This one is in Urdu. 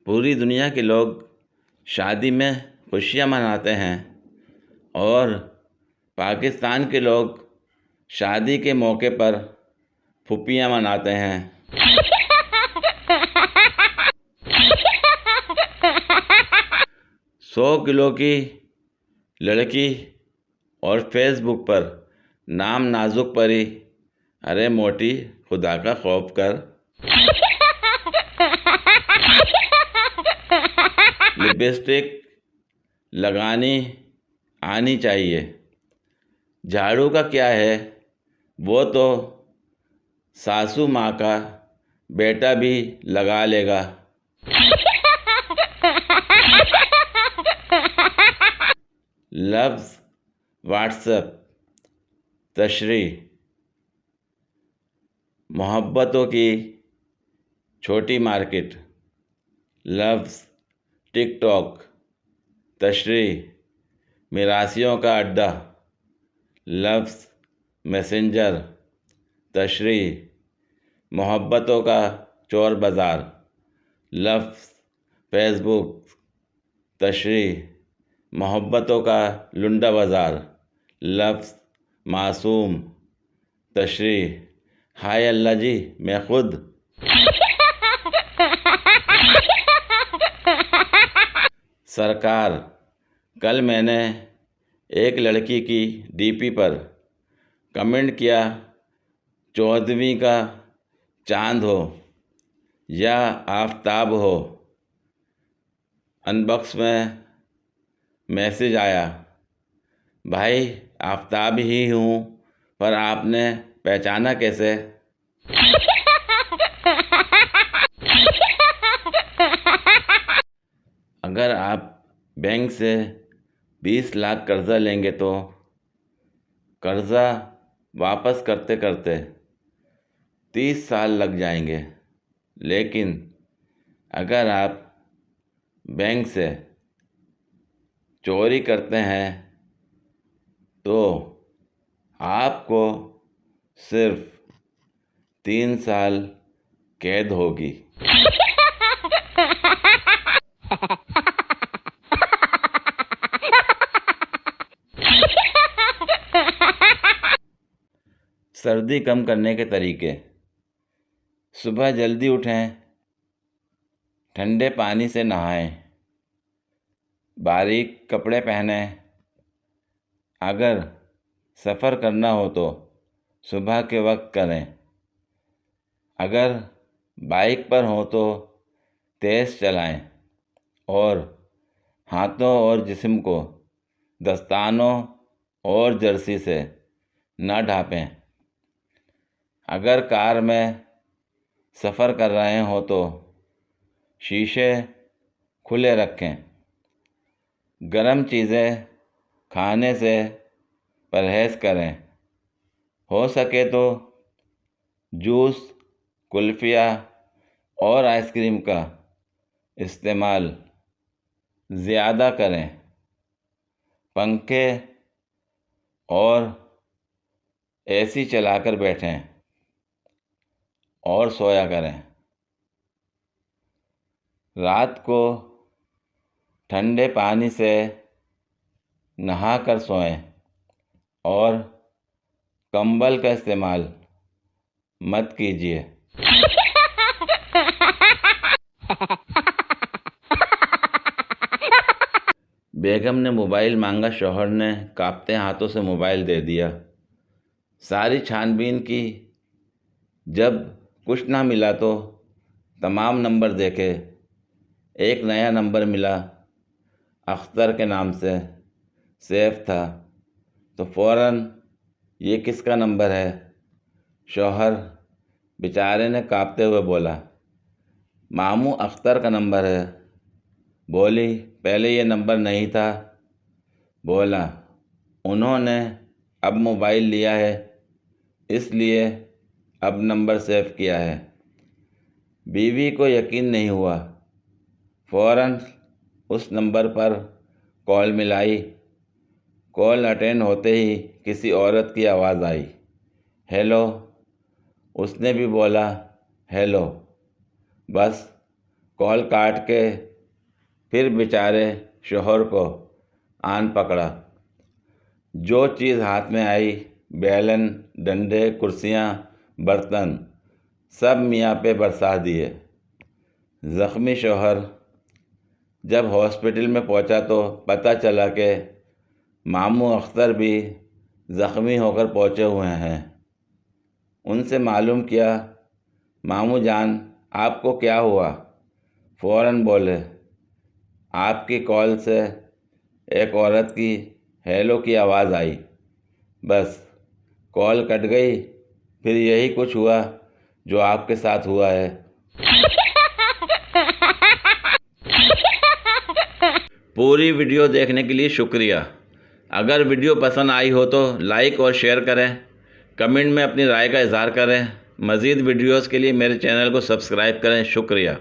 پوری دنیا کے لوگ شادی میں خوشیاں مناتے ہیں اور پاکستان کے لوگ شادی کے موقع پر پھوپھیاں مناتے ہیں۔ 100 کلو کی لڑکی اور فیس بک پر نام نازک پری، ارے موٹی خدا کا خوف کر۔ لپسٹک لگانی آنی چاہیے، جھاڑو کا کیا ہے، وہ تو ساسو ماں کا بیٹا بھی لگا لے گا۔ لفظ واٹس ایپ تشریح، محبتوں کی چھوٹی مارکیٹ۔ لفظ ٹک ٹاک تشریح، میراثیوں کا اڈا۔ لفظ میسنجر تشریح، محبتوں کا چور بازار۔ لفظ فیس بک تشریح، محبتوں کا لنڈا بازار۔ لفظ معصوم تشریح، ہائے اللہ جی میں خود۔ سرکار، کل میں نے ایک لڑکی کی ڈی پی پر کمنٹ کیا 14ویں کا چاند ہو یا آفتاب ہو۔ ان باکس میں میسج آیا، بھائی آفتاب ہی ہوں، پر آپ نے پہچانا کیسے؟ اگر آپ بینک سے 20 لاکھ قرضہ لیں گے تو قرضہ واپس کرتے کرتے 30 سال لگ جائیں گے، لیکن اگر آپ بینک سے چوری کرتے ہیں تو آپ کو صرف 3 سال قید ہوگی۔ سردی کم کرنے کے طریقے: صبح جلدی اٹھیں، ٹھنڈے پانی سے نہائیں، باریک کپڑے پہنیں۔ اگر سفر کرنا ہو تو صبح کے وقت کریں۔ اگر بائک پر ہوں تو تیز چلائیں اور ہاتھوں اور جسم کو دستانوں اور جرسی سے نہ ڈھانپیں۔ اگر کار میں سفر کر رہے ہوں تو شیشے کھلے رکھیں۔ گرم چیزیں کھانے سے پرہیز کریں، ہو سکے تو جوس، کلفیاں اور آئس کریم کا استعمال زیادہ کریں۔ پنکھے اور اے سی چلا کر بیٹھیں اور سویا کریں۔ رات کو ٹھنڈے پانی سے نہا کر سوئیں اور کمبل کا استعمال مت کیجیے۔ بیگم نے موبائل مانگا، شوہر نے کانپتے ہاتھوں سے موبائل دے دیا۔ ساری چھان بین کی، جب کچھ نہ ملا تو تمام نمبر دیکھے، ایک نیا نمبر ملا، اختر کے نام سے سیو تھا، تو فوراً یہ کس کا نمبر ہے؟ شوہر بیچارے نے کانپتے ہوئے بولا، ماموں اختر کا نمبر ہے۔ بولی، پہلے یہ نمبر نہیں تھا؟ بولا، انہوں نے اب موبائل لیا ہے اس لیے اب نمبر سیو کیا ہے۔ بیوی کو یقین نہیں ہوا، فوراً اس نمبر پر کال ملائی۔ کال اٹینڈ ہوتے ہی کسی عورت کی آواز آئی، ہیلو۔ اس نے بھی بولا، ہیلو۔ بس کال کاٹ کے پھر بیچارے شوہر کو آن پکڑا۔ جو چیز ہاتھ میں آئی، بیلن، ڈنڈے، کرسیاں، برتن، سب میاں پہ برسا دیے۔ زخمی شوہر جب ہاسپٹل میں پہنچا تو پتہ چلا کہ ماموں اختر بھی زخمی ہو کر پہنچے ہوئے ہیں۔ ان سے معلوم کیا، ماموں جان آپ کو کیا ہوا؟ فوراً بولے، آپ کی کال سے ایک عورت کی ہیلو کی آواز آئی، بس کال کٹ گئی، پھر یہی کچھ ہوا جو آپ کے ساتھ ہوا ہے۔ پوری ویڈیو دیکھنے کے لیے شکریہ۔ اگر ویڈیو پسند آئی ہو تو لائک اور شیئر کریں، کمنٹ میں اپنی رائے کا اظہار کریں۔ مزید ویڈیوز کے لیے میرے چینل کو سبسکرائب کریں۔ شکریہ۔